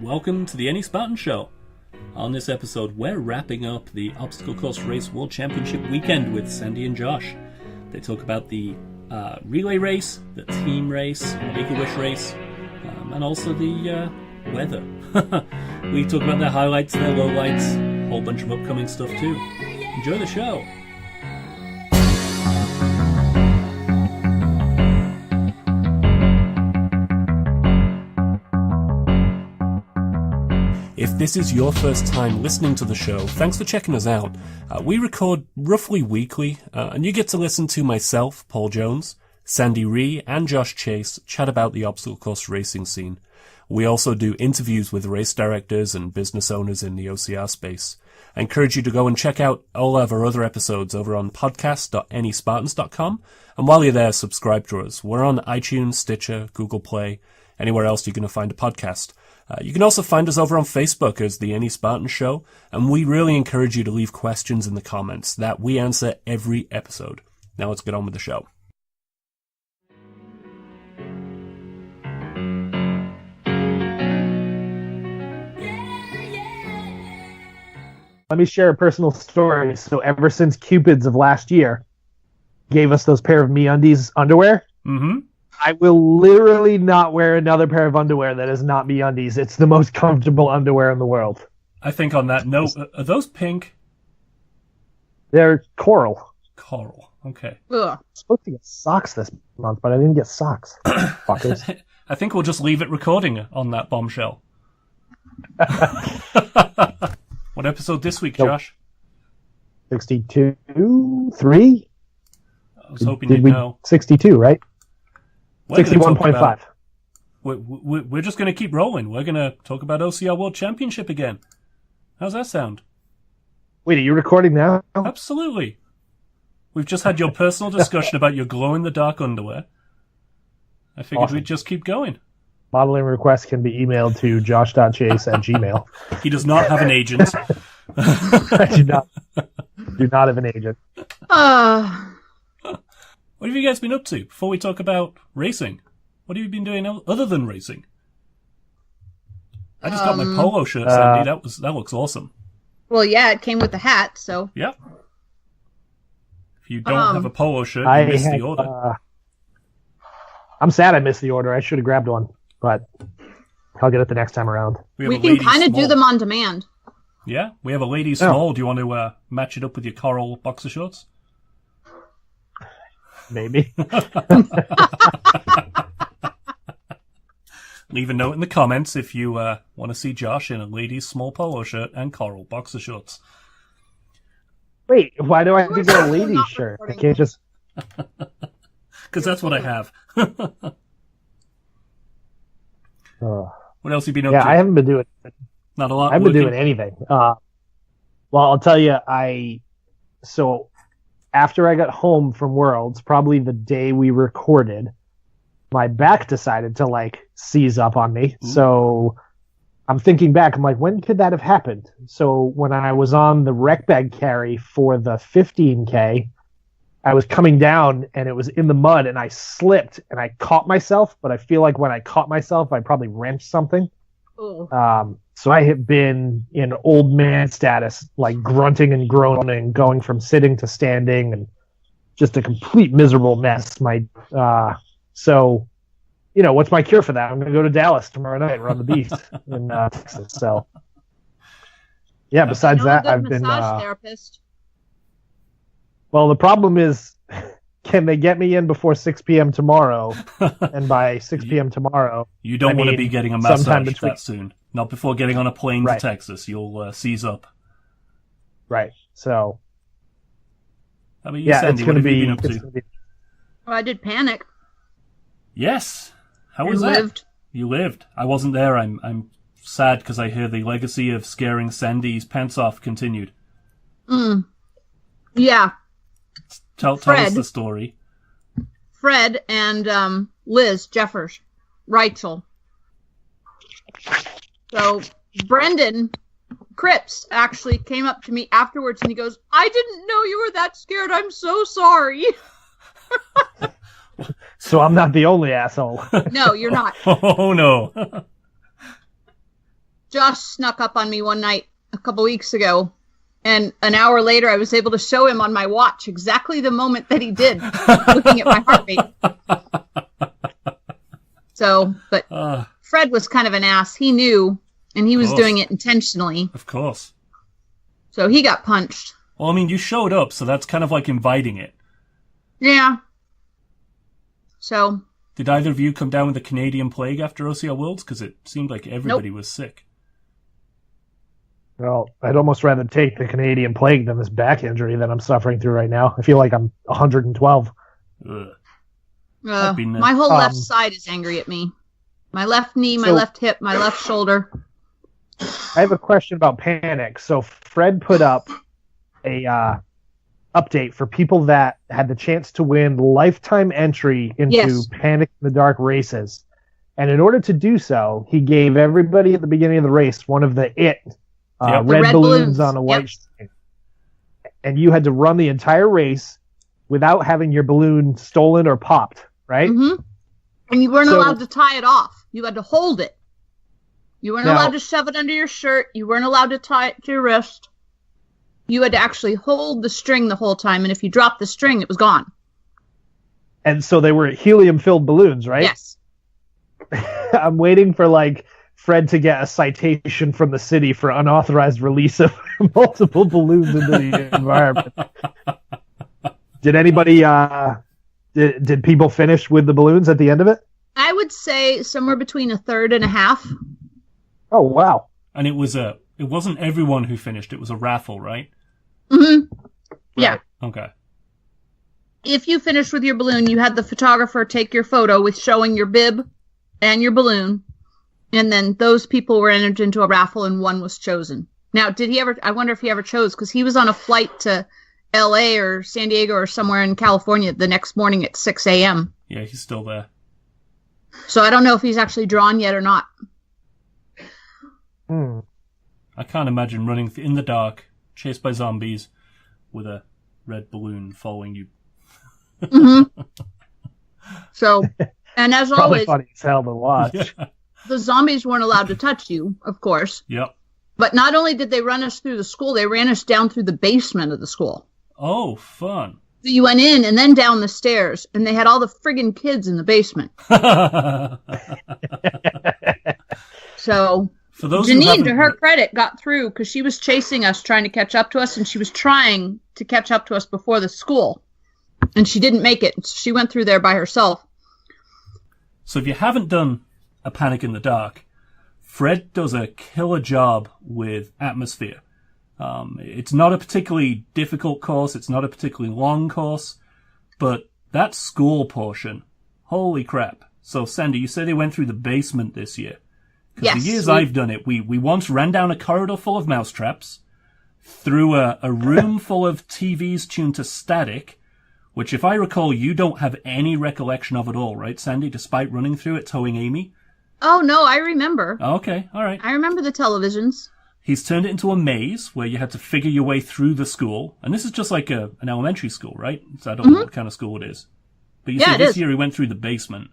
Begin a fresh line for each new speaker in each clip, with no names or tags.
Welcome to the Spahtens Show. On this episode, we're wrapping up the Obstacle Course Race World Championship weekend with Sandy and Josh. They talk about the relay race, the team race, Make-A-Wish race, and also the weather. We talk about their highlights, their lowlights, a whole bunch of upcoming stuff too. Enjoy the show. If this is your first time listening to the show, thanks for checking us out. We record roughly weekly, and you get to listen to myself, Paul Jones, Sandy Ree, and Josh Chase chat about the obstacle course racing scene. We also do interviews with race directors and business owners in the OCR space. I encourage you to go and check out all of our other episodes over on podcast.anyspartans.com, and while you're there, subscribe to us. We're on iTunes, Stitcher, Google Play, anywhere else you're going to find a podcast. You can also find us over on Facebook as the Spahtens Show, and we really encourage you to leave questions in the comments that we answer every episode. Now let's get on with the show.
Let me share a personal story. So ever since Cupids of last year gave us those pair of MeUndies underwear, I will literally not wear another pair of underwear that is not MeUndies. It's the most comfortable underwear in the world.
I think on that note, are those pink?
They're coral.
Coral, okay.
Ugh. I'm supposed to get socks this month, but I didn't get socks. Fuckers.
I think we'll just leave it recording on that bombshell. What episode this week, Josh?
62? 3?
I was hoping you'd know.
62, right? 61.5.
We're just going to keep rolling. We're going to talk about OCR World Championship again. How's that sound?
Wait, are you recording now?
Absolutely. We've just had your personal discussion about your glow-in-the-dark underwear. I figured we'd just keep going.
Modeling requests can be emailed to josh.chase@gmail.
He does not have an agent.
I do not have an agent.
What have you guys been up to before we talk about racing? What have you been doing other than racing? I just got my polo shirt, Sandy. That looks awesome.
Well, yeah, it came with the hat, so.
Yep. If you don't have a polo shirt, you missed the order.
I'm sad I missed the order. I should have grabbed one, but I'll get it the next time around.
We can kind of do them on demand.
Yeah, we have a lady small. Do you want to match it up with your coral boxer shorts?
Maybe.
Leave a note in the comments if you want to see Josh in a lady's small polo shirt and coral boxer shorts.
Wait, why do I have to get a lady's shirt? I can't just...
Because that's what I have. What else have you been up to?
Yeah, I haven't been doing...
Not a lot.
I haven't been doing anything. Well, I'll tell you, So, after I got home from Worlds, probably the day we recorded, my back decided to, seize up on me. Ooh. So, I'm thinking back, I'm like, when could that have happened? So, when I was on the rec bag carry for the 15K, I was coming down, and it was in the mud, and I slipped, and I caught myself, but I feel like when I caught myself, I probably wrenched something.
Ooh.
So I have been in old man status, grunting and groaning, going from sitting to standing, and just a complete miserable mess. So, what's my cure for that? I'm going to go to Dallas tomorrow night and run the beast in Texas. So, yeah. Besides that, I've been
massage therapist.
Well, the problem is, can they get me in before 6 p.m. tomorrow? And by 6 p.m. tomorrow...
You don't want to be getting a massage that soon. Not before getting on a plane to Texas. You'll seize up.
Right. So...
How about you, Sandy? What have you been up to?
Well, I did Panic.
Yes. How was that? You lived. I wasn't there. I'm sad because I hear the legacy of scaring Sandy's pants off continued.
Yeah.
Tell us the story.
Fred and Liz Jeffers, Reitzel. So Brendan Cripps actually came up to me afterwards and he goes, I didn't know you were that scared. I'm so sorry.
So I'm not the only asshole.
No, you're not.
Oh, no.
Josh snuck up on me one night a couple weeks ago, and an hour later I was able to show him on my watch exactly the moment that he did, looking at my heart rate. So, but Fred was kind of an ass. He knew, and he was doing it intentionally.
Of course.
So he got punched.
Well, I mean, you showed up, so that's kind of like inviting it.
Yeah. So.
Did either of you come down with the Canadian plague after OCR Worlds? Because it seemed like everybody was sick.
Well, I'd almost rather take the Canadian plague than this back injury that I'm suffering through right now. I feel like I'm 112.
Ugh.
My whole left side is angry at me. My left knee, my left hip, my left shoulder.
I have a question about Panic. So Fred put up a update for people that had the chance to win lifetime entry into Panic in the Dark races. And in order to do so, he gave everybody at the beginning of the race one of the red balloons on a white string. And you had to run the entire race without having your balloon stolen or popped, right?
Mm-hmm. And you weren't allowed to tie it off. You had to hold it. You weren't allowed to shove it under your shirt. You weren't allowed to tie it to your wrist. You had to actually hold the string the whole time, and if you dropped the string, it was gone.
And so they were helium-filled balloons, right?
Yes.
I'm waiting for, Fred to get a citation from the city for unauthorized release of multiple balloons into the environment. Did anybody, did people finish with the balloons at the end of it?
I would say somewhere between a third and a half.
Oh, wow.
And it wasn't everyone who finished. It was a raffle, right?
Mm-hmm. Yeah.
Okay.
If you finished with your balloon, you had the photographer take your photo with showing your bib and your balloon. And then those people were entered into a raffle and one was chosen. Now, I wonder if he ever chose, because he was on a flight to LA or San Diego or somewhere in California the next morning at 6 a.m.
Yeah, he's still there.
So I don't know if he's actually drawn yet or not.
I can't imagine running in the dark, chased by zombies, with a red balloon following you.
Mm-hmm. So, and as
Probably
always,
funny as hell to watch.
Yeah.
The zombies weren't allowed to touch you, of course.
Yep.
But not only did they run us through the school, they ran us down through the basement of the school.
Oh, fun.
So you went in and then down the stairs, and they had all the friggin' kids in the basement. So
For those
Janine, to her credit, got through because she was chasing us, trying to catch up to us, and she was trying to catch up to us before the school. And she didn't make it. So she went through there by herself.
So if you haven't done A Panic in the Dark, Fred does a killer job with atmosphere. It's not a particularly difficult course. It's not a particularly long course. But that school portion, holy crap. So, Sandy, you say they went through the basement this year. Because
Yes,
the years I've done it, we once ran down a corridor full of mousetraps, through a room full of TVs tuned to static, which, if I recall, you don't have any recollection of at all, right, Sandy, despite running through it, towing Amy?
Oh, no, I remember.
Okay, all right.
I remember the televisions.
He's turned it into a maze where you had to figure your way through the school. And this is just like an elementary school, right? So I don't know what kind of school it is. But you said this year he went through the basement.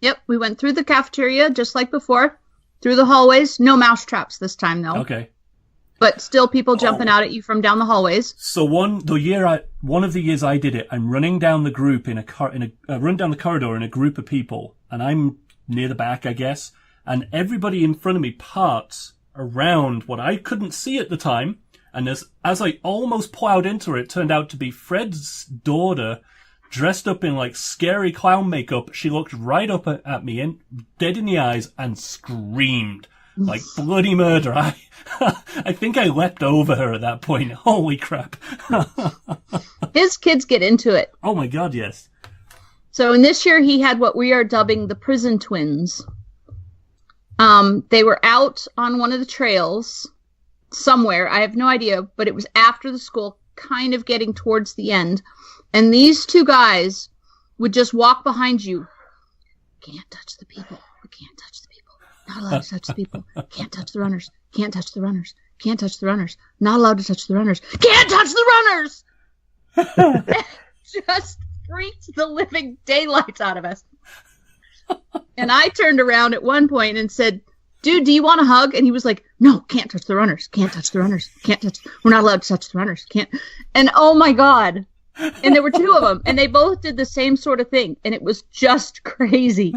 Yep, we went through the cafeteria just like before, through the hallways. No mouse traps this time, though.
Okay.
But still people jumping out at you from down the hallways.
So one of the years I did it, I'm running down the group run down the corridor in a group of people, and I'm near the back, I guess, and everybody in front of me parts around what I couldn't see at the time, and as I almost plowed into her, it turned out to be Fred's daughter, dressed up in scary clown makeup. She looked right up at me, and dead in the eyes, and screamed like bloody murder. I think I leapt over her at that point. Holy crap.
His kids get into it.
Oh my god, yes.
So in this year, he had what we are dubbing the prison twins. They were out on one of the trails somewhere. I have no idea, but it was after the school, kind of getting towards the end. And these two guys would just walk behind you. Can't touch the people. We can't touch the people. Not allowed to touch the people. Can't touch the runners. Can't touch the runners. Can't touch the runners. Not allowed to touch the runners. Can't touch the runners! Just freaked the living daylights out of us. And I turned around at one point and said, dude, do you want a hug? And he was like, no, can't touch the runners. Can't touch the runners. Can't touch. We're not allowed to touch the runners. Can't. And oh my God. And there were two of them, and they both did the same sort of thing, and it was just crazy.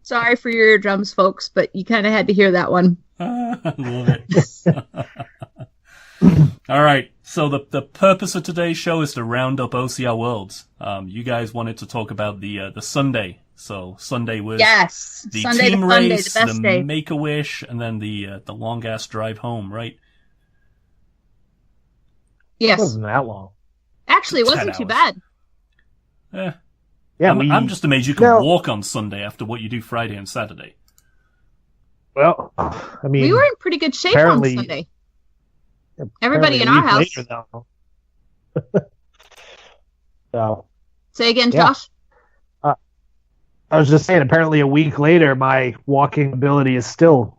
Sorry for your eardrums, folks, but you kind of had to hear that one.
I love it. All right. So the purpose of today's show is to round up OCR Worlds. You guys wanted to talk about the Sunday. So Sunday was the
Sunday
team
to Sunday,
race,
the best day.
Make-A-Wish, and then the long ass drive home, right?
Yes.
It wasn't that long.
Actually, it wasn't
10
too
hours.
bad.
Yeah,
I'm just amazed you can walk on Sunday after what you do Friday and Saturday.
Well, I mean,
We were in pretty good shape on Sunday. Everybody in our house.
Later, so,
Say again,
Yeah.
Josh.
I was just saying, apparently a week later, my walking ability is still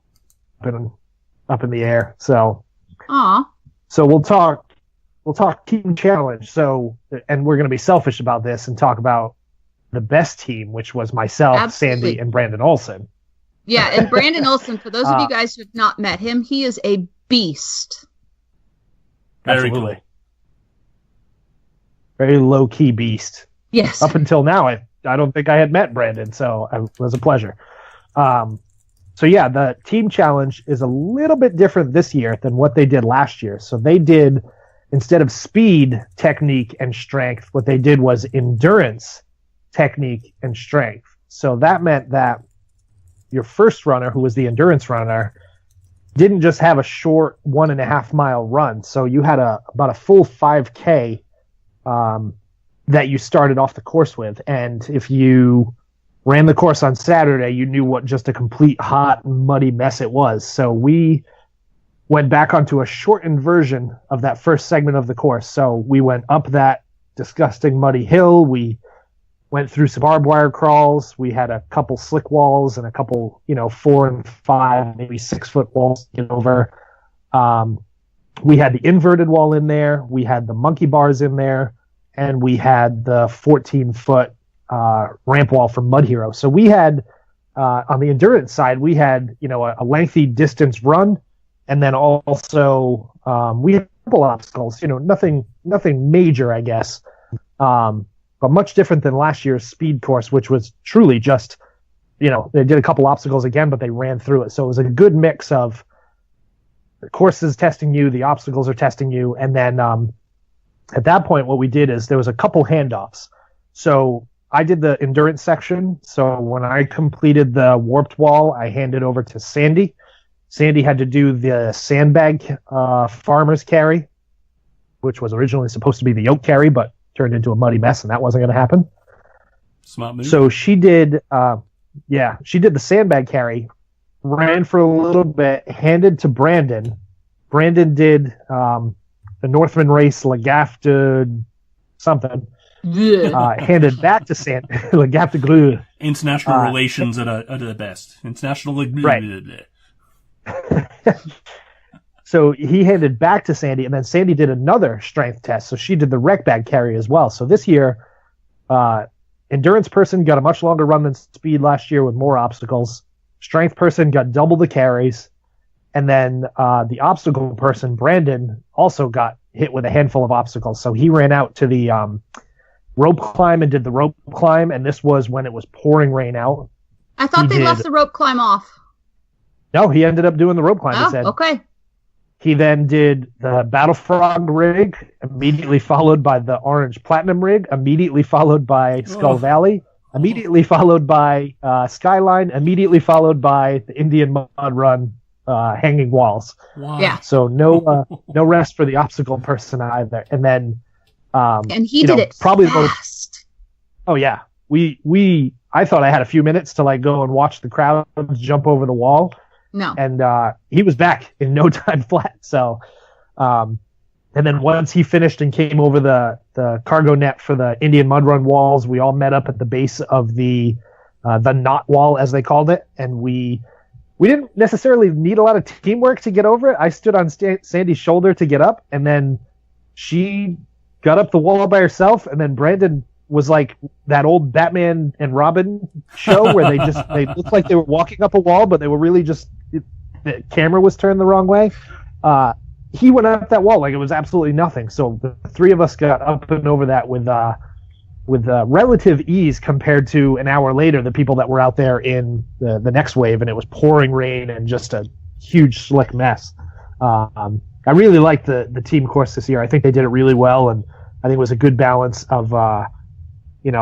up in the air. So
Aw.
we'll talk team challenge. So, and we're going to be selfish about this and talk about the best team, which was myself,
Absolutely.
Sandy, and Brandon Olson.
Yeah, and Brandon Olson, for those of you guys who have not met him, he is a beast.
Very
Absolutely.
cool.
Very low key beast.
Yes.
Up until now, I don't think I had met Brandon, so it was a pleasure. So yeah, the team challenge is a little bit different this year than what they did last year. So they did, instead of speed, technique, and strength, what they did was endurance, technique, and strength. So that meant that your first runner, who was the endurance runner, didn't just have a short 1.5 mile run. So you had about a full 5K that you started off the course with. And if you ran the course on Saturday, you knew what just a complete hot, muddy mess it was. So we went back onto a shortened version of that first segment of the course. So we went up that disgusting muddy hill. We went through some barbed wire crawls. We had a couple slick walls and a couple, 4 and 5, maybe 6 foot walls to get over. We had the inverted wall in there. We had the monkey bars in there. And we had the 14-foot ramp wall from Mud Hero. So we had, on the endurance side, we had, a lengthy distance run. And then also we had a couple obstacles, nothing major, I guess. But much different than last year's speed course, which was truly just, they did a couple obstacles again, but they ran through it. So it was a good mix of the courses testing you, the obstacles are testing you. And then at that point, what we did is there was a couple handoffs. So I did the endurance section. So when I completed the warped wall, I handed over to Sandy. Sandy had to do the sandbag farmer's carry, which was originally supposed to be the yoke carry, but turned into a muddy mess, and that wasn't going to happen.
Smart move.
So she did, she did the sandbag carry, ran for a little bit, handed to Brandon. Brandon did the Northman race, Lagafta something. Handed back to Sandy. Lagafta glue.
International relations at their best. International.
Right. So he handed back to Sandy, and then Sandy did another strength test. So she did the rec bag carry as well. So this year, endurance person got a much longer run than speed last year with more obstacles. Strength person got double the carries. And then the obstacle person, Brandon, also got hit with a handful of obstacles. So he ran out to the rope climb and did the rope climb. And this was when it was pouring rain out.
I thought they left the rope climb off.
No, he ended up doing the rope climb. He said.
Okay.
He then did the Battle Frog rig, immediately followed by the Orange Platinum rig, immediately followed by Skull Valley, immediately followed by Skyline, immediately followed by the Indian Mud Run hanging walls.
Wow.
Yeah.
So no rest for the obstacle person either. And then
and he did it
probably
fast.
Oh yeah. I thought I had a few minutes to go and watch the crowd jump over the wall.
No.
And he was back in no time flat. So, and then once he finished and came over the cargo net for the Indian Mud Run walls, we all met up at the base of the knot wall, as they called it. And we didn't necessarily need a lot of teamwork to get over it. I stood on Sandy's shoulder to get up, and then she got up the wall by herself, and then Brandon was like that old Batman and Robin show where they looked like they were walking up a wall, but they were really just the camera was turned the wrong way. He went up that wall like it was absolutely nothing. So the three of us got up and over that with relative ease compared to an hour later the people that were out there in the next wave, and it was pouring rain and just a huge slick mess. I really liked the team course this year. I think they did it really well, and I think it was a good balance of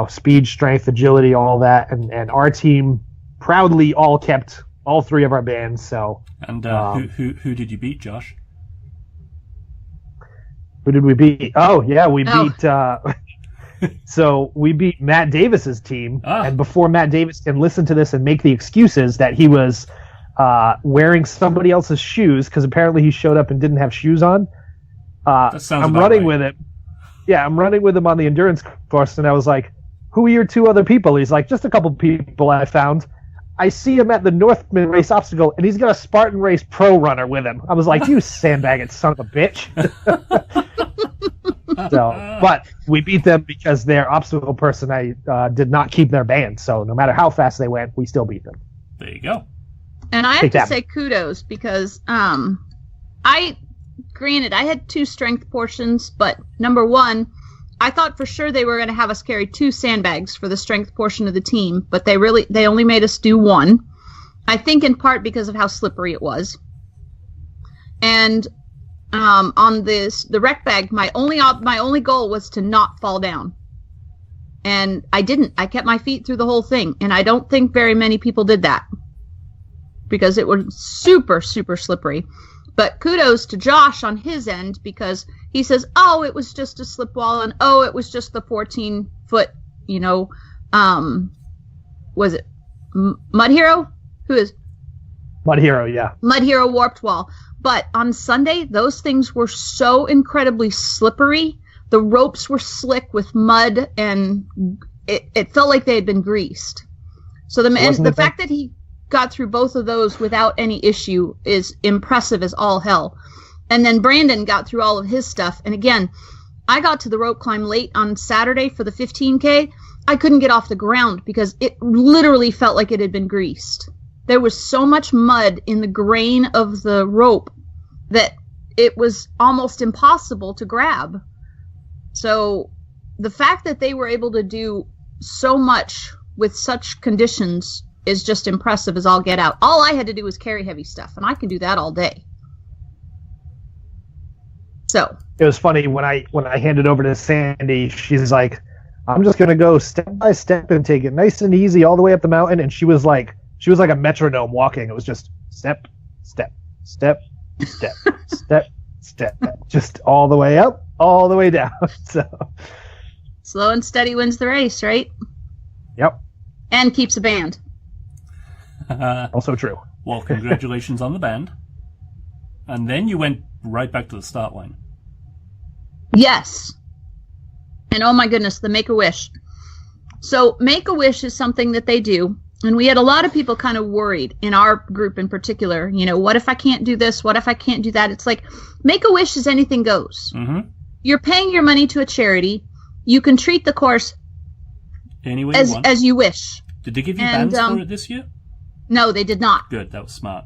speed, strength, agility, all that, and our team proudly all kept all three of our bands. So
and who did you beat, Josh?
Who did we beat? Oh yeah, we beat. So we beat Matt Davis's team, and before Matt Davis can listen to this and make the excuses that he was wearing somebody else's shoes because apparently he showed up and didn't have shoes on, I'm running with him. Yeah, I'm running with him on the endurance course, and I was like, "Who are your two other people?" He's like, "Just a couple people I found." I see him at the Northman Race Obstacle, and he's got a Spartan Race Pro runner with him. I was like, "You sandbagging son of a bitch!" But we beat them because their obstacle person did not keep their band. So no matter how fast they went, we still beat them.
There you go.
And I have to say kudos because granted, I had 2 strength portions, but number one, I thought for sure they were going to have us carry 2 sandbags for the strength portion of the team, but they only made us do 1. I think in part because of how slippery it was. And on the rec bag, my only goal was to not fall down. And I didn't. I kept my feet through the whole thing, and I don't think very many people did that because it was super, super slippery. But kudos to Josh on his end because he says, "Oh, it was just a slip wall," and "Oh, it was just the 14-foot, was it Mud Hero? Who is
Mud Hero? Yeah,
Mud Hero warped wall." But on Sunday, those things were so incredibly slippery. The ropes were slick with mud, and it felt like they had been greased. So the fact that he got through both of those without any issue is impressive as all hell. And then Brandon got through all of his stuff. And again, I got to the rope climb late on Saturday for the 15K. I couldn't get off the ground because it literally felt like it had been greased. There was so much mud in the grain of the rope that it was almost impossible to grab. So the fact that they were able to do so much with such conditions is just impressive as all get out. All I had to do was carry heavy stuff, and I can do that all day. So
it was funny when I handed over to Sandy, she's like, "I'm just gonna go step by step and take it nice and easy all the way up the mountain." And she was like a metronome walking. It was just step, step, step, step, step, step, just all the way up, all the way down. So
slow and steady wins the race, right?
Yep.
And keeps a band.
Also true.
Well, congratulations on the band. And then you went right back to the start line.
Yes. And oh my goodness, the Make-A-Wish. So Make-A-Wish is something that they do. And we had a lot of people kind of worried in our group in particular. What if I can't do this? What if I can't do that? It's like Make-A-Wish is anything goes.
Mm-hmm.
You're paying your money to a charity. You can treat the course as you wish.
Did they give you bands for it this year?
No, they did not.
Good, that was smart.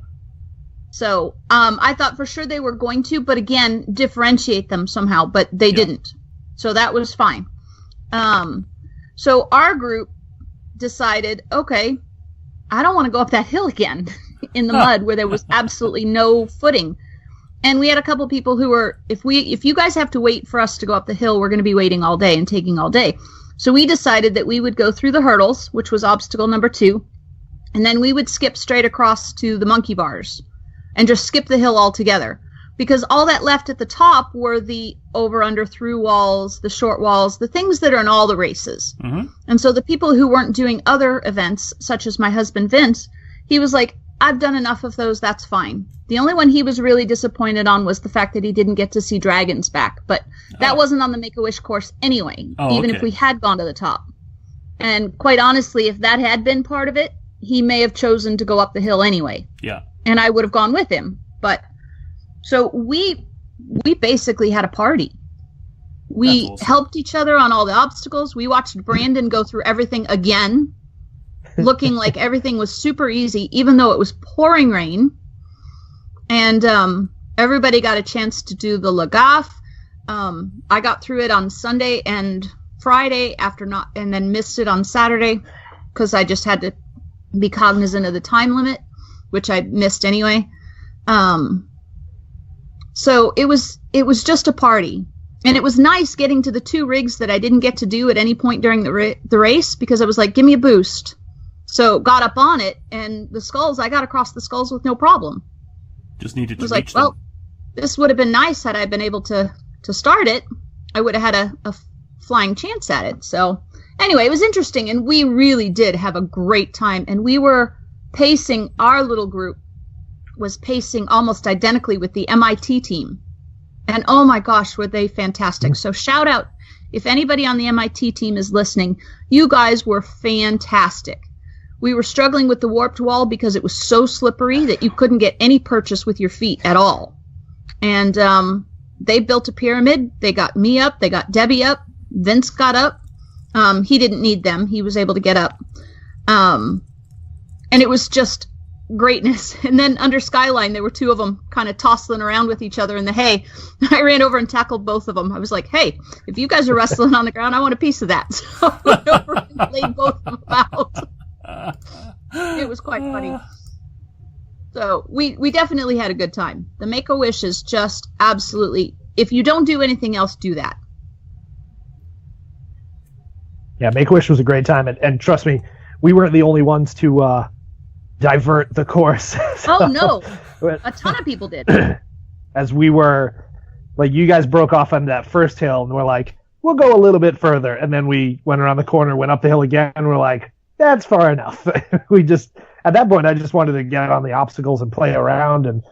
So I thought for sure they were going to, but again, differentiate them somehow, but they didn't. So that was fine. So our group decided, okay, I don't want to go up that hill again in the mud where there was absolutely no footing. And we had a couple people who were, if you guys have to wait for us to go up the hill, we're going to be waiting all day and taking all day. So we decided that we would go through the hurdles, which was obstacle number 2, and then we would skip straight across to the monkey bars and just skip the hill altogether. Because all that left at the top were the over, under, through walls, the short walls, the things that are in all the races.
Mm-hmm.
And so the people who weren't doing other events, such as my husband Vince, he was like, I've done enough of those, that's fine. The only one he was really disappointed on was the fact that he didn't get to see dragons back. But that wasn't on the Make-A-Wish course anyway, even if we had gone to the top. And quite honestly, if that had been part of it, he may have chosen to go up the hill anyway.
Yeah.
And I would have gone with him. But so we basically had a party. We
awesome.
helped each other on all the obstacles. We watched Brandon go through everything again, looking like everything was super easy, even though it was pouring rain. And everybody got a chance to do the Lagaf. I got through it on Sunday and Friday and then missed it on Saturday because I just had to be cognizant of the time limit, which I missed anyway. So it was just a party. And it was nice getting to the 2 rigs that I didn't get to do at any point during the race, because I was like, give me a boost. So got up on it, and the skulls, I got across the skulls with no problem.
Just needed to
reach
reach
them.
them.
Well, this would have been nice had I been able to start it. I would have had a flying chance at it. So anyway, it was interesting, and we really did have a great time. And we were pacing, our little group was pacing almost identically with the MIT team. And oh my gosh, were they fantastic. So shout out, if anybody on the MIT team is listening, you guys were fantastic. We were struggling with the warped wall because it was so slippery that you couldn't get any purchase with your feet at all. And they built a pyramid. They got me up. They got Debbie up. Vince got up. He didn't need them. He was able to get up. And it was just greatness. And then under Skyline, there were 2 of them kind of tossing around with each other in the hay. I ran over and tackled both of them. I was like, hey, if you guys are wrestling on the ground, I want a piece of that. So I went over and laid both of them out. It was quite funny. So we definitely had a good time. The Make-A-Wish is just absolutely, if you don't do anything else, do that.
Yeah, Make-A-Wish was a great time. And trust me, we weren't the only ones to divert the course.
So, oh, no. A ton of people did.
As we were, like, you guys broke off on that first hill, and we're like, we'll go a little bit further. And then we went around the corner, went up the hill again, and we're like, that's far enough. We just, at that point, I just wanted to get on the obstacles and play around and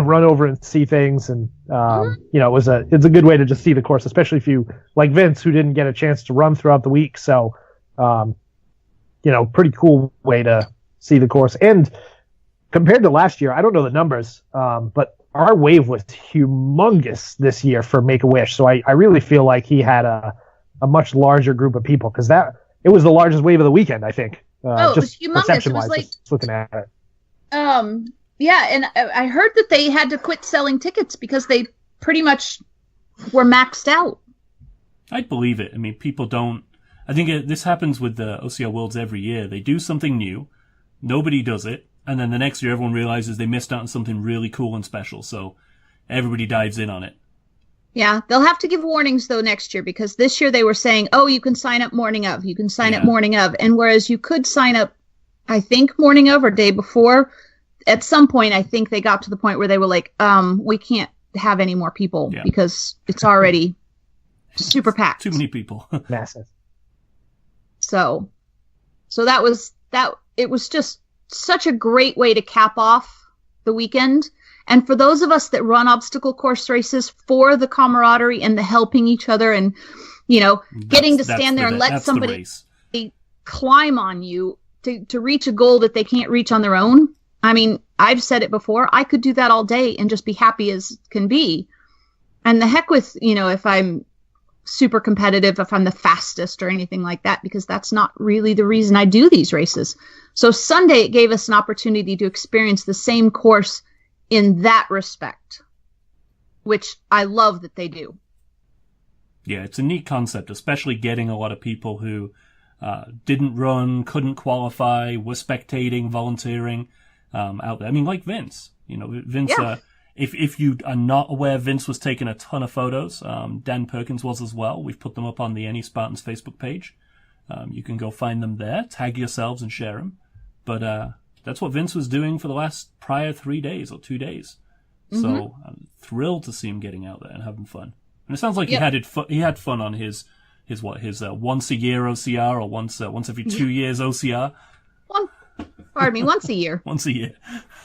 run over and see things. And, you know, it's a good way to just see the course, especially if you, like Vince, who didn't get a chance to run throughout the week. So, you know, pretty cool way to see the course. And compared to last year, I don't know the numbers, but our wave was humongous this year for Make-A-Wish. So I really feel like he had a much larger group of people, because it was the largest wave of the weekend, I think.
It was humongous. It was like,
just looking at it.
Yeah, and I heard that they had to quit selling tickets because they pretty much were maxed out.
I'd believe it. I mean, people don't... I think this happens with the OCR Worlds every year. They do something new, nobody does it, and then the next year everyone realizes they missed out on something really cool and special, so everybody dives in on it.
Yeah, they'll have to give warnings, though, next year, because this year they were saying, oh, you can sign up morning of, you can sign up morning of, and whereas you could sign up, I think, morning of or day before, at some point I think they got to the point where they were like, we can't have any more people because it's already super packed.
Too many people.
Massive.
So that was that. It was just such a great way to cap off the weekend. And for those of us that run obstacle course races, for the camaraderie and the helping each other and, you know, getting to stand there and let somebody climb on you to reach a goal that they can't reach on their own. I mean, I've said it before, I could do that all day and just be happy as can be. And the heck with, you know, if I'm super competitive, if I'm the fastest or anything like that, because that's not really the reason I do these races. So Sunday, it gave us an opportunity to experience the same course in that respect, which I love that they do.
Yeah, it's a neat concept, especially getting a lot of people who didn't run, couldn't qualify, were spectating, volunteering out there. I mean, like Vince. You know, Vince, if you are not aware, Vince was taking a ton of photos. Dan Perkins was as well. We've put them up on the Any Spahtens Facebook page. You can go find them there, tag yourselves and share them. But that's what Vince was doing for the prior 3 days or 2 days. Mm-hmm. So I'm thrilled to see him getting out there and having fun. And it sounds like he had fun on his once a year OCR or once every 2 years OCR.
Once a year.
Once a year.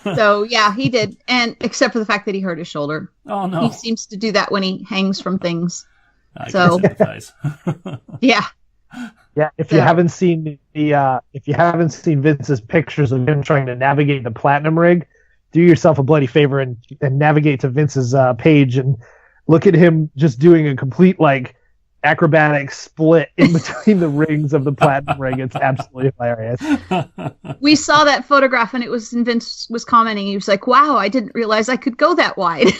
So yeah, he did. And except for the fact that he hurt his shoulder.
Oh no.
He seems to do that when he hangs from things.
I can sympathize.
Yeah.
Yeah, if you haven't seen Vince's pictures of him trying to navigate the platinum rig, do yourself a bloody favor and navigate to Vince's page and look at him just doing a complete like acrobatic split in between the rings of the platinum ring. It's absolutely hilarious.
We saw that photograph, and Vince was commenting. He was like, "Wow, I didn't realize I could go that wide."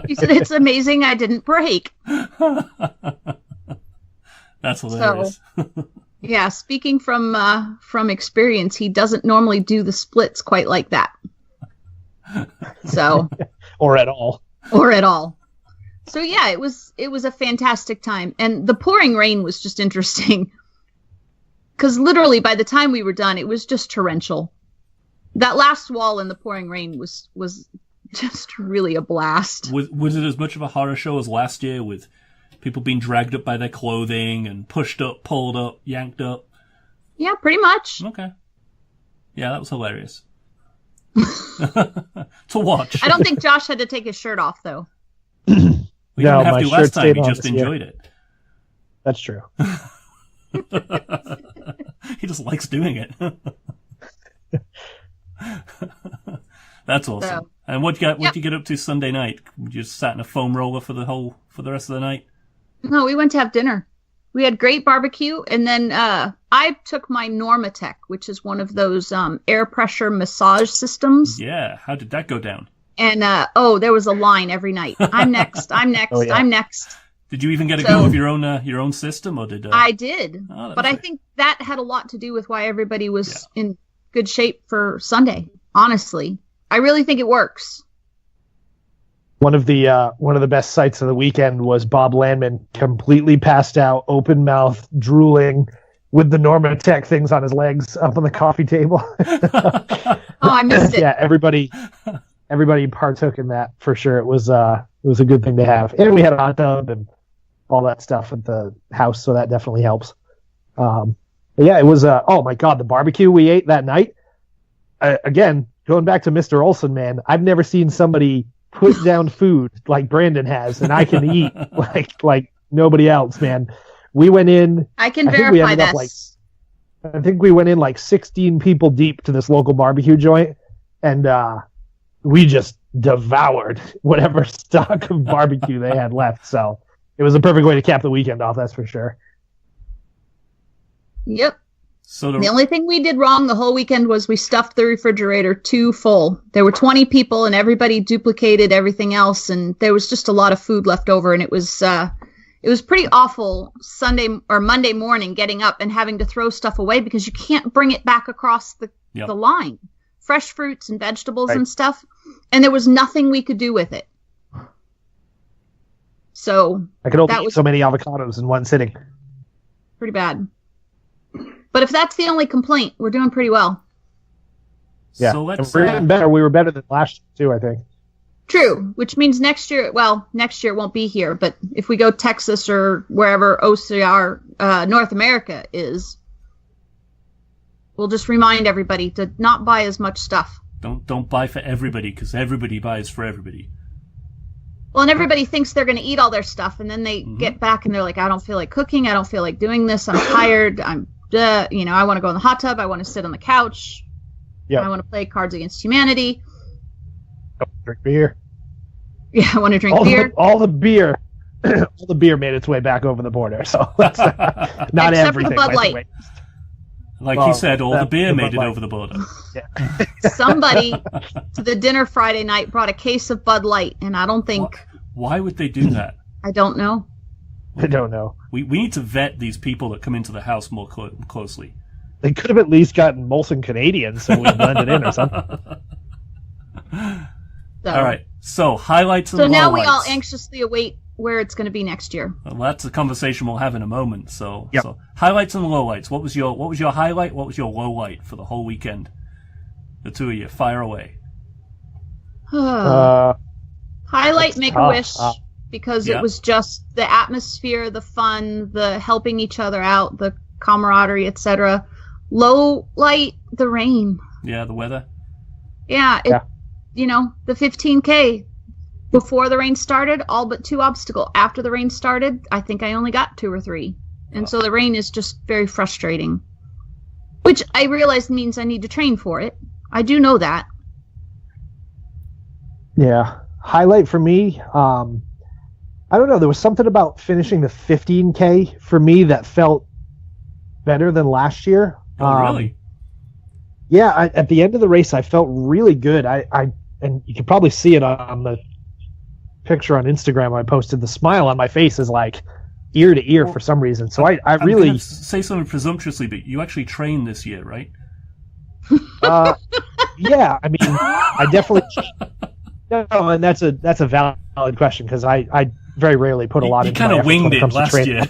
He said, "It's amazing I didn't break."
That's hilarious.
So, yeah, speaking from experience, he doesn't normally do the splits quite like that. So,
or at all.
So yeah, it was a fantastic time, and the pouring rain was just interesting because literally by the time we were done, it was just torrential. That last wall in the pouring rain was just really a blast.
Was it as much of a horror show as last year with people being dragged up by their clothing and pushed up, pulled up, yanked up?
Yeah, pretty much.
Okay. Yeah, that was hilarious. To watch.
I don't think Josh had to take his shirt off, though.
We didn't have to last time. He just enjoyed it.
That's true.
He just likes doing it. That's awesome. So, and what you get up to Sunday night? You just sat in a foam roller for the rest of the night?
No, we went to have dinner. We had great barbecue, and then I took my Normatec, which is one of those air pressure massage systems.
Yeah, how did that go down?
And there was a line every night. I'm next. I'm next. Oh, yeah. I'm next.
Did you even get a go of your own system, or did?
I did, but I think that had a lot to do with why everybody was in good shape for Sunday. Honestly, I really think it works.
One of the best sights of the weekend was Bob Landman completely passed out, open mouth, drooling, with the Normatec things on his legs up on the coffee table.
Oh, I missed it.
Yeah, everybody partook in that for sure. It was a good thing to have, and we had a hot tub and all that stuff at the house, so that definitely helps. But yeah, it was. Oh my God, the barbecue we ate that night. Again, going back to Mr. Olson, man, I've never seen somebody put down food like Brandon has, and I can eat like nobody else, man. We went in.
I can verify this.
I think we went in like 16 people deep to this local barbecue joint, and we just devoured whatever stock of barbecue they had left. So it was a perfect way to cap the weekend off, that's for sure.
Yep. So the only thing we did wrong the whole weekend was we stuffed the refrigerator too full. There were 20 people, and everybody duplicated everything else, and there was just a lot of food left over, and it was pretty awful Sunday or Monday morning getting up and having to throw stuff away because you can't bring it back across the line. Fresh fruits and vegetables and stuff, and there was nothing we could do with it. So
I could only eat so many avocados in one sitting.
Pretty bad. But if that's the only complaint, we're doing pretty well.
Yeah, so we're even better. We were better than last year, too, I think.
True, which means next year it won't be here, but if we go Texas or wherever OCR North America is, we'll just remind everybody to not buy as much stuff.
Don't buy for everybody, because everybody buys for everybody.
Well, and everybody thinks they're going to eat all their stuff, and then they get back and they're like, I don't feel like cooking, I don't feel like doing this, I'm tired, I want to go in the hot tub, I want to sit on the couch, I want to play Cards Against Humanity.
Drink beer.
Yeah, I want to drink beer.
All the beer made its way back over the border, so that's not
except
everything.
For the Bud Light.
Like he said, all the beer made it over the border.
Yeah.
Somebody to the dinner Friday night brought a case of Bud Light, and I don't think...
Why would they do that?
I don't know.
I don't know.
We need to vet these people that come into the house more closely.
They could have at least gotten Molson Canadian so we blended in or something.
All right. So, highlights and lowlights.
So now we all anxiously await where it's going to be next year.
Well, that's a conversation we'll have in a moment. So, highlights and lowlights. What was your highlight? What was your lowlight for the whole weekend? The two of you, fire away.
Highlight Make-A-Wish, because it was just the atmosphere, the fun, the helping each other out, the camaraderie, etc. Lowlight, the rain.
Yeah, the weather.
Yeah, the 15K. Before the rain started, all but 2 obstacles. After the rain started, I think I only got 2 or 3. And so the rain is just very frustrating. Which I realize means I need to train for it. I do know that.
Yeah. highlight for me, I don't know. There was something about finishing the 15K for me that felt better than last year.
Oh, really?
Yeah, at the end of the race, I felt really good. And you can probably see it on the picture on Instagram I posted. The smile on my face is like ear to ear for some reason. So I really
I'm say something presumptuously, but you actually trained this year, right?
Yeah, I mean, I definitely. No, and that's a valid question because I very rarely put a lot into my efforts when it comes to training.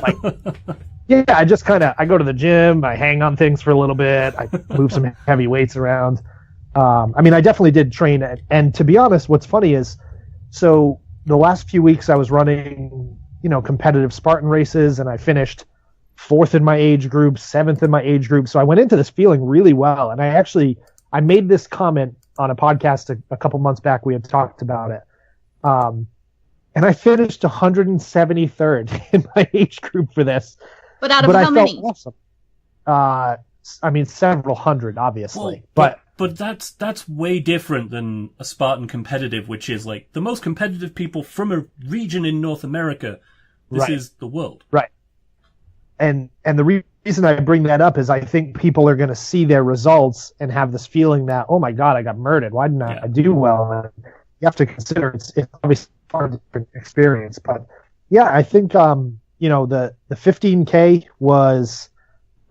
Yeah, I just I go to the gym, I hang on things for a little bit, I move some heavy weights around. I mean, I definitely did train, and to be honest, what's funny is, so the last few weeks I was running, competitive Spartan races, and I finished 4th in my age group, 7th in my age group. So I went into this feeling really well, and I made this comment on a podcast a couple months back. We had talked about it. And I finished 173rd in my age group for this.
But out of how many?
Awesome. I mean, several hundred, obviously.
Well, but that's way different than a Spartan competitive, which is like the most competitive people from a region in North America. This is the world.
Right. And the reason I bring that up is I think people are going to see their results and have this feeling that, oh my God, I got murdered. Why didn't I do well? And you have to consider it's obviously a far different experience. But yeah, I think, the 15K was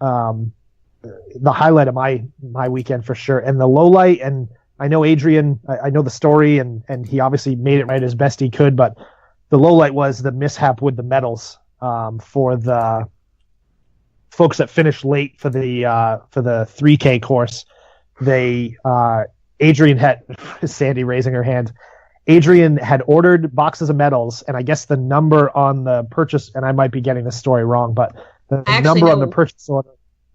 the highlight of my weekend for sure. And the low light, and I know Adrian, I know the story, and he obviously made it right as best he could, but the low light was the mishap with the medals for the folks that finished late for the 3K course. Adrian had Sandy raising her hand. Adrian had ordered boxes of medals, and I guess the number on the purchase, and I might be getting this story wrong, but the number on the purchase order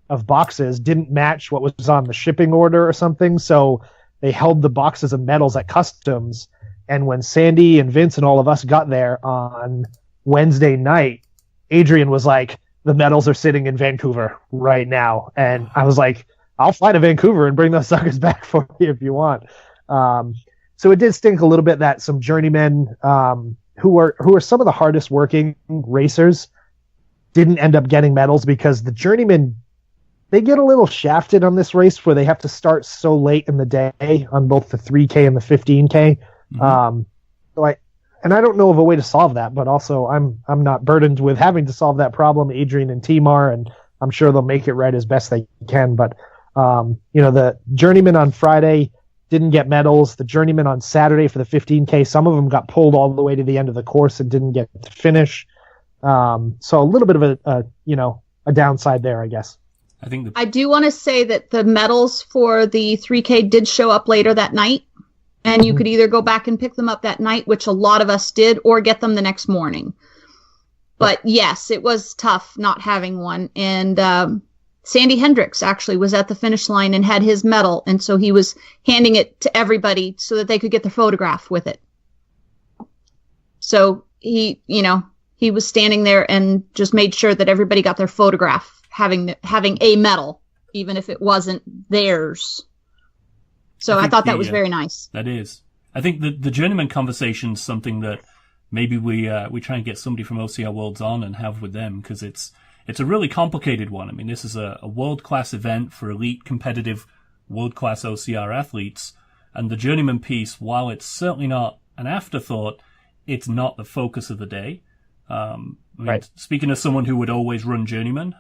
of boxes didn't match what was on the shipping order or something. So they held the boxes of medals at customs. And when Sandy and Vince and all of us got there on Wednesday night, Adrian was like, the medals are sitting in Vancouver right now. And I was like, I'll fly to Vancouver and bring those suckers back for you if you want. So it did stink a little bit that some journeymen who are some of the hardest working racers didn't end up getting medals, because the journeymen, they get a little shafted on this race where they have to start so late in the day on both the 3K and the 15K. Mm-hmm. And I don't know of a way to solve that, but also I'm not burdened with having to solve that problem. Adrian and Timar, and I'm sure they'll make it right as best they can. But the journeymen on Friday didn't get medals. The journeymen on Saturday for the 15K, some of them got pulled all the way to the end of the course and didn't get to finish. So a little bit of a downside there, I guess.
I do want to say that the medals for the 3K did show up later that night, and you could either go back and pick them up that night, which a lot of us did, or get them the next morning. But yes, it was tough not having one. And Sandy Hendricks actually was at the finish line and had his medal, and so he was handing it to everybody so that they could get their photograph with it. So he was standing there and just made sure that everybody got their photograph having a medal, even if it wasn't theirs. So I thought that was very nice.
That is. I think the journeyman conversation is something that maybe we try and get somebody from OCR Worlds on and have with them, because it's a really complicated one. I mean, this is a world-class event for elite, competitive, world-class OCR athletes. And the journeyman piece, while it's certainly not an afterthought, it's not the focus of the day. Right. Speaking as someone who would always run journeyman,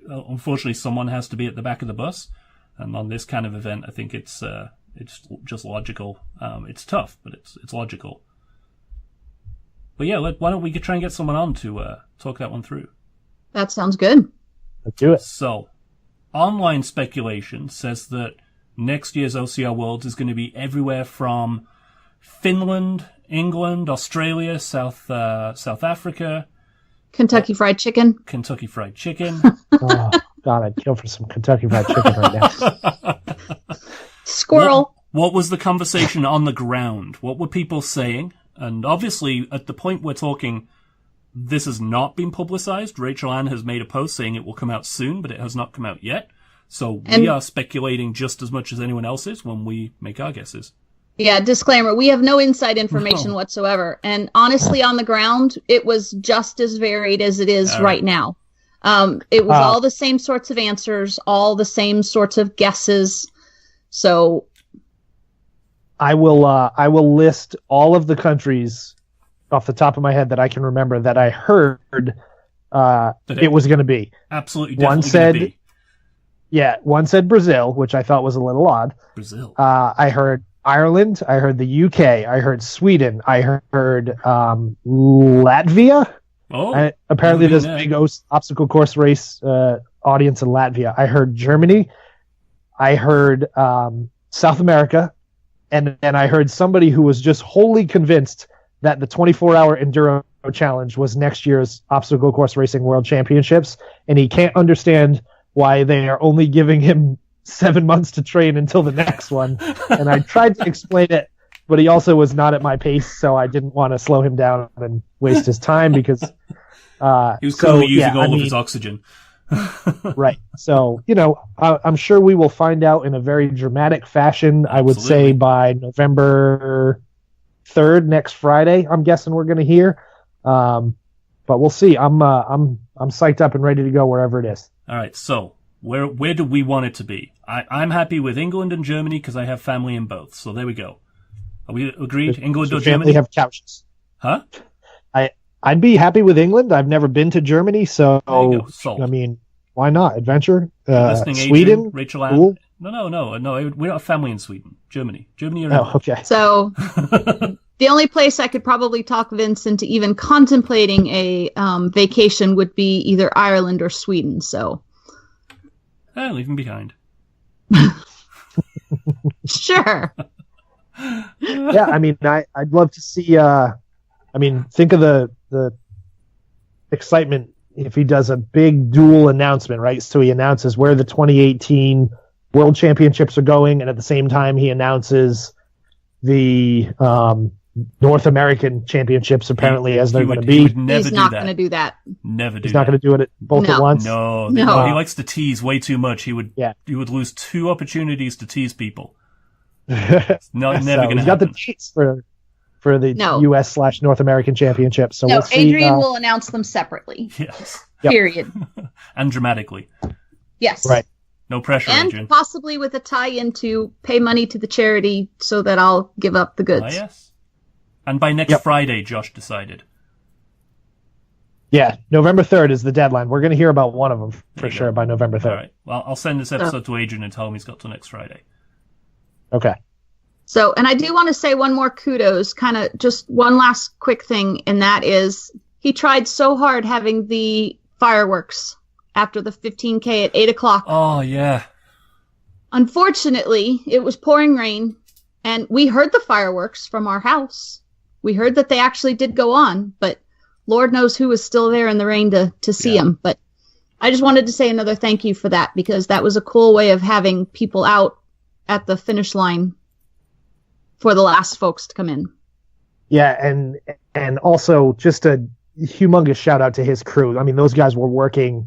unfortunately someone has to be at the back of the bus. And on this kind of event, I think it's just logical. It's tough, but it's logical. But yeah, why don't we try and get someone on to talk that one through?
That sounds good.
Let's do it.
So, online speculation says that next year's OCR Worlds is going to be everywhere from Finland, England, Australia, South Africa.
Kentucky Fried Chicken.
Kentucky Fried Chicken.
Oh, God, I'd kill for some Kentucky Fried Chicken right now.
Squirrel.
What was the conversation on the ground? What were people saying? And obviously, at the point we're talking, this has not been publicized. Rachel Ann has made a post saying it will come out soon, but it has not come out yet. So we are speculating just as much as anyone else is when we make our guesses.
Yeah, disclaimer, we have no inside information whatsoever. And honestly, on the ground, it was just as varied as it is right now. It was all the same sorts of answers, all the same sorts of guesses. So
I will list all of the countries off the top of my head that I can remember that I heard it was going to be.
Absolutely, definitely going to be.
Yeah, one said Brazil, which I thought was a little odd.
Brazil.
I heard Ireland. I heard the UK. I heard Sweden. I heard Latvia.
Oh,
apparently there's a big obstacle course race audience in Latvia. I heard Germany. I heard South America. And then I heard somebody who was just wholly convinced that the 24-hour Enduro Challenge was next year's Obstacle Course Racing World Championships, and he can't understand why they are only giving him 7 months to train until the next one. And I tried to explain it, but he also was not at my pace, so I didn't want to slow him down and waste his time because
he was clearly using all of his oxygen.
Right. So, I'm sure we will find out in a very dramatic fashion. Absolutely. I would say by November 3rd, next Friday, I'm guessing we're going to hear. But we'll see. I'm psyched up and ready to go wherever it is.
All right. So where do we want it to be? I'm happy with England and Germany because I have family in both. So there we go. Are we agreed? England or Germany?
Family have couches.
Huh?
I'd be happy with England. I've never been to Germany, so I mean, why not? Adventure.
Sweden,
Adrian,
Rachel Ann.
Cool.
No. We don't have family in Sweden. Germany or England.
Oh, okay.
So the only place I could probably talk Vince into even contemplating a vacation would be either Ireland or Sweden. So
leave him behind.
Sure.
Yeah, I mean, I'd love to see. Think of the excitement if he does a big dual announcement, right? So he announces where the 2018 World Championships are going, and at the same time he announces the North American Championships apparently as they're going to be.
He's not going to do that.
Never do.
He's not going to do it both at once.
No. He likes to tease way too much. He would lose 2 opportunities to tease people. Never going to happen.
He's got the dates for the U.S./North American Championship. So we'll see,
Adrian will announce them separately.
Yes.
Period.
And dramatically.
Yes.
Right.
No pressure,
and
Adrian.
Possibly with a tie-in to pay money to the charity so that I'll give up the goods.
Yes. And by next Friday, Josh decided.
Yeah, November 3rd is the deadline. We're going to hear about one of them for sure by November 3rd.
All right. Well, I'll send this episode to Adrian and tell him he's got till next Friday.
Okay.
So, and I do want to say one more kudos, kind of just one last quick thing, and that is he tried so hard having the fireworks after the 15K at 8 o'clock.
Oh, yeah.
Unfortunately, it was pouring rain, and we heard the fireworks from our house. We heard that they actually did go on, but Lord knows who was still there in the rain to see them. But I just wanted to say another thank you for that, because that was a cool way of having people out at the finish line for the last folks to come in.
Yeah, and also just a humongous shout out to his crew. I mean, those guys were working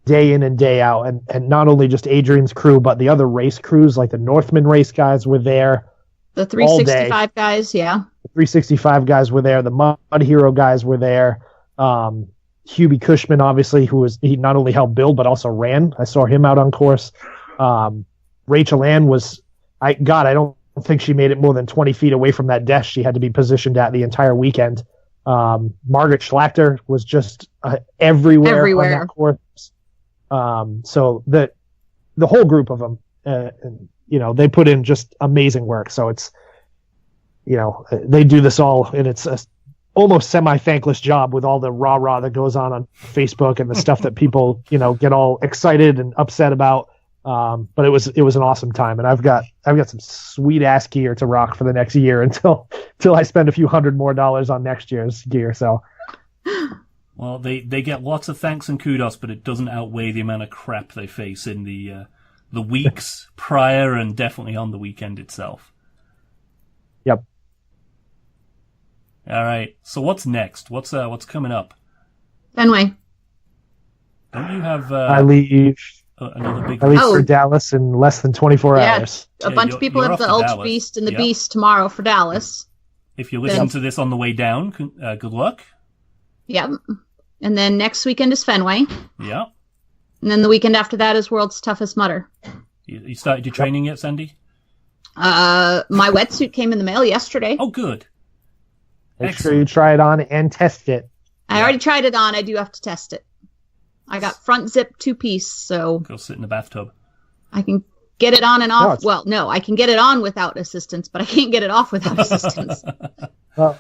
day in and day out, and not only just Adrian's crew, but the other race crews, like the Northman race guys were there.
The 365 guys, yeah.
The 365 guys were there. The Mud Hero guys were there. Hubie Cushman, obviously, he not only helped build, but also ran. I saw him out on course. Rachel Ann I don't think she made it more than 20 feet away from that desk she had to be positioned at the entire weekend. Margaret Schlachter was just everywhere on that course. So the whole group of them, they put in just amazing work. So it's, they do this all, and it's a almost semi-thankless job with all the rah-rah that goes on Facebook and the stuff that people, get all excited and upset about. But it was an awesome time, and I've got some sweet ass gear to rock for the next year until I spend a few $100 more on next year's gear. So,
well, they get lots of thanks and kudos, but it doesn't outweigh the amount of crap they face in the weeks prior and definitely on the weekend itself.
Yep.
All right. So what's next? What's coming up?
Fenway.
Don't you have?
I leave
another big.
I leave for Dallas in less than 24 hours.
A bunch of people have the Ultra Beast and the Beast tomorrow for Dallas.
If you listen to this on the way down, good luck.
Yep. And then next weekend is Fenway.
Yeah.
And then the weekend after that is World's Toughest Mudder.
You started your training yet, Sandy?
My wetsuit came in the mail yesterday.
Oh, good.
Make sure you try it on and test it.
I already tried it on. I do have to test it. I got front zip 2-piece, so...
Go sit in the bathtub.
I can get it on and off. No, I can get it on without assistance, but I can't get it off without assistance.
Well,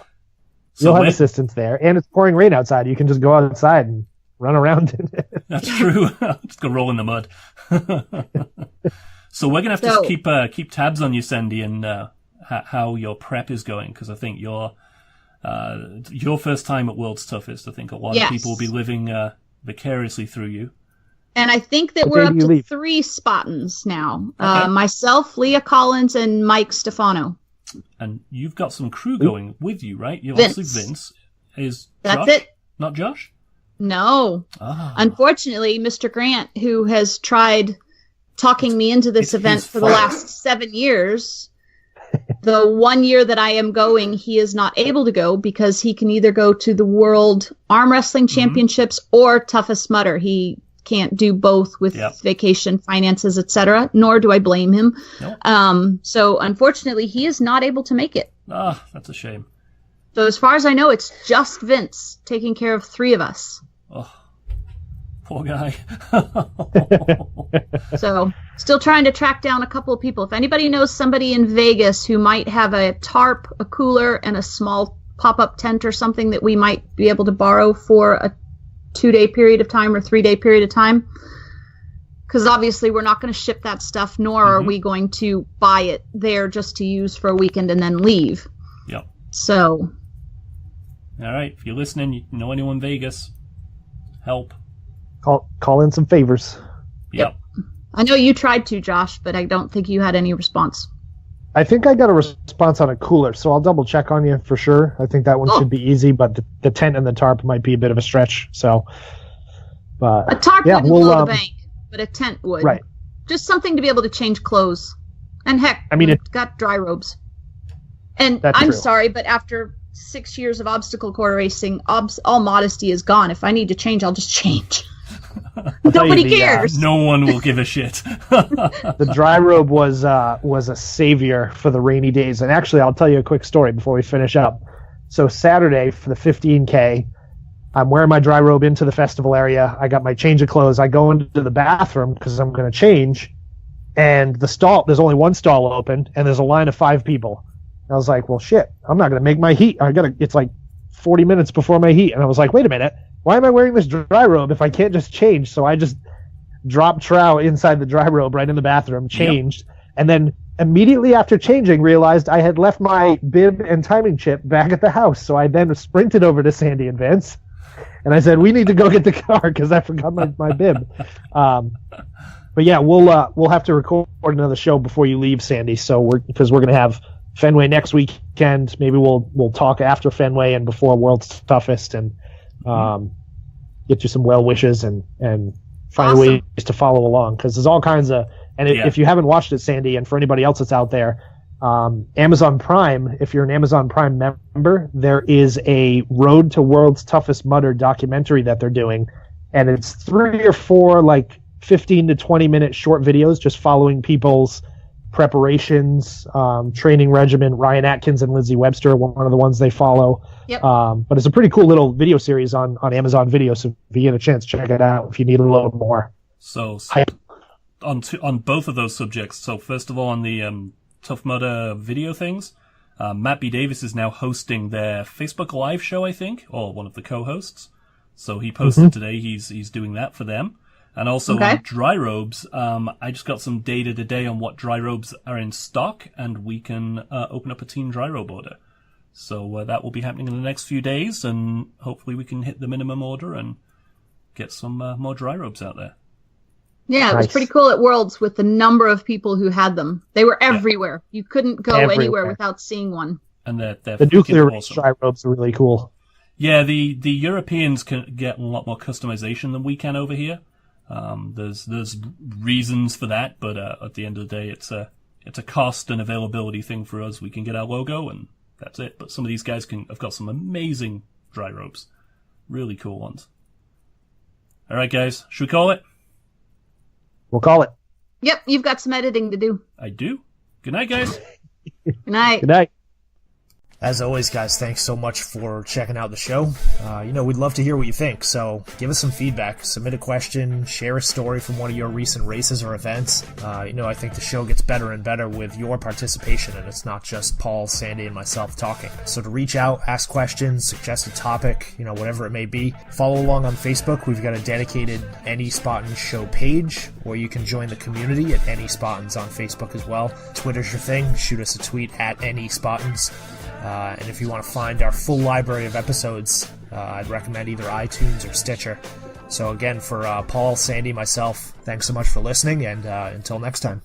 you'll have assistance there, and it's pouring rain outside. You can just go outside and run around in it.
That's true. Just go roll in the mud. So we're going to have to keep tabs on you, Sandy, and how your prep is going, because I think your first time at World's Toughest, I think a lot of people will be living vicariously through you.
And I think that we're up to 3 Spahtens now.
Okay.
Myself, Leah Collins, and Mike Stefano.
And you've got some crew going with you, right? You're
Vince.
obviously Vince. Is
That's
Josh?
it.
Not Josh?
No. Unfortunately, Mr. Grant, who has tried talking me into this event for the last 7 years, the 1 year that I am going, he is not able to go because he can either go to the World Arm Wrestling Championships or Toughest Mudder. He can't do both with vacation, finances, etc., nor do I blame him.
Nope.
So unfortunately, he is not able to make it.
That's a shame.
So as far as I know, it's just Vince taking care of 3 of us.
Oh, poor guy.
So still trying to track down a couple of people. If anybody knows somebody in Vegas who might have a tarp, a cooler, and a small pop-up tent or something that we might be able to borrow for a 2-day period of time or 3-day period of time, because obviously we're not going to ship that stuff, nor are we going to buy it there just to use for a weekend and then leave.
Yep.
So.
All right. If you're listening, you know anyone in Vegas, help.
Call in some favors.
Yep.
I know you tried to, Josh, but I don't think you had any response.
I think I got a response on a cooler, so I'll double check on you for sure. I think that one should be easy, but the tent and the tarp might be a bit of a stretch. So, but
a tarp wouldn't blow the bank, but a tent would.
Right.
Just something to be able to change clothes. And heck, I mean, it's got dry robes. And I'm sorry, but after 6 years of obstacle course racing, all modesty is gone. If I need to change, I'll just change. Nobody cares.
No one will give a shit.
The dry robe was a savior for the rainy days. And actually, I'll tell you a quick story before we finish up. So Saturday for the 15K, I'm wearing my dry robe into the festival area. I got my change of clothes. I go into the bathroom because I'm going to change. And there's only one stall open, and there's a line of 5 people. And I was like, well, shit, I'm not going to make my heat. It's like 40 minutes before my heat. And I was like, wait a minute. Why am I wearing this dry robe if I can't just change? So I just dropped trow inside the dry robe right in the bathroom, changed, and then immediately after changing realized I had left my bib and timing chip back at the house. So I then sprinted over to Sandy and Vince, and I said, we need to go get the car because I forgot my bib. But yeah, we'll have to record another show before you leave, Sandy. So because we're going to have Fenway next weekend. Maybe we'll talk after Fenway and before World's Toughest and get you some well wishes and find ways to follow along, because there's all kinds of if you haven't watched it, Sandy, and for anybody else that's out there, Amazon Prime, if you're an Amazon Prime member, there is a Road to World's Toughest Mudder documentary that they're doing, and it's 3 or 4 like 15 to 20 minute short videos just following people's preparations, training regimen. Ryan Atkins and Lindsay Webster are one of the ones they follow.
Yep.
But it's a pretty cool little video series on Amazon Video, so if you get a chance, check it out if you need a little more.
So on both of those subjects, so first of all, on the Tough Mudder video things, Matt B. Davis is now hosting their Facebook Live show, I think, or one of the co-hosts. So he posted today he's doing that for them. And also on dry robes, I just got some data today on what dry robes are in stock, and we can open up a team dry robe order. So that will be happening in the next few days, and hopefully we can hit the minimum order and get some more dry robes out there.
Yeah, it was pretty cool at Worlds with the number of people who had them. They were everywhere. You couldn't go anywhere without seeing one.
And they're
the nuclear
awesome.
dry robes are really cool.
Yeah, the Europeans can get a lot more customization than we can over here. There's reasons for that, but at the end of the day, it's a cost and availability thing for us. We can get our logo, and that's it. But some of these guys have got some amazing dry ropes, really cool ones. All right, guys, should we call it?
We'll call it.
Yep, you've got some editing to do.
I do. Good night, guys.
Good night.
Good night.
As always, guys, thanks so much for checking out the show. We'd love to hear what you think, so give us some feedback. Submit a question, share a story from one of your recent races or events. I think the show gets better and better with your participation, and it's not just Paul, Sandy, and myself talking. So to reach out, ask questions, suggest a topic, whatever it may be, follow along on Facebook. We've got a dedicated Any Spahtens show page, or you can join the community at Any Spahtens on Facebook as well. Twitter's your thing. Shoot us a tweet at Any Spahtens. And if you want to find our full library of episodes, I'd recommend either iTunes or Stitcher. So again, for Paul, Sandy, myself, thanks so much for listening, and until next time.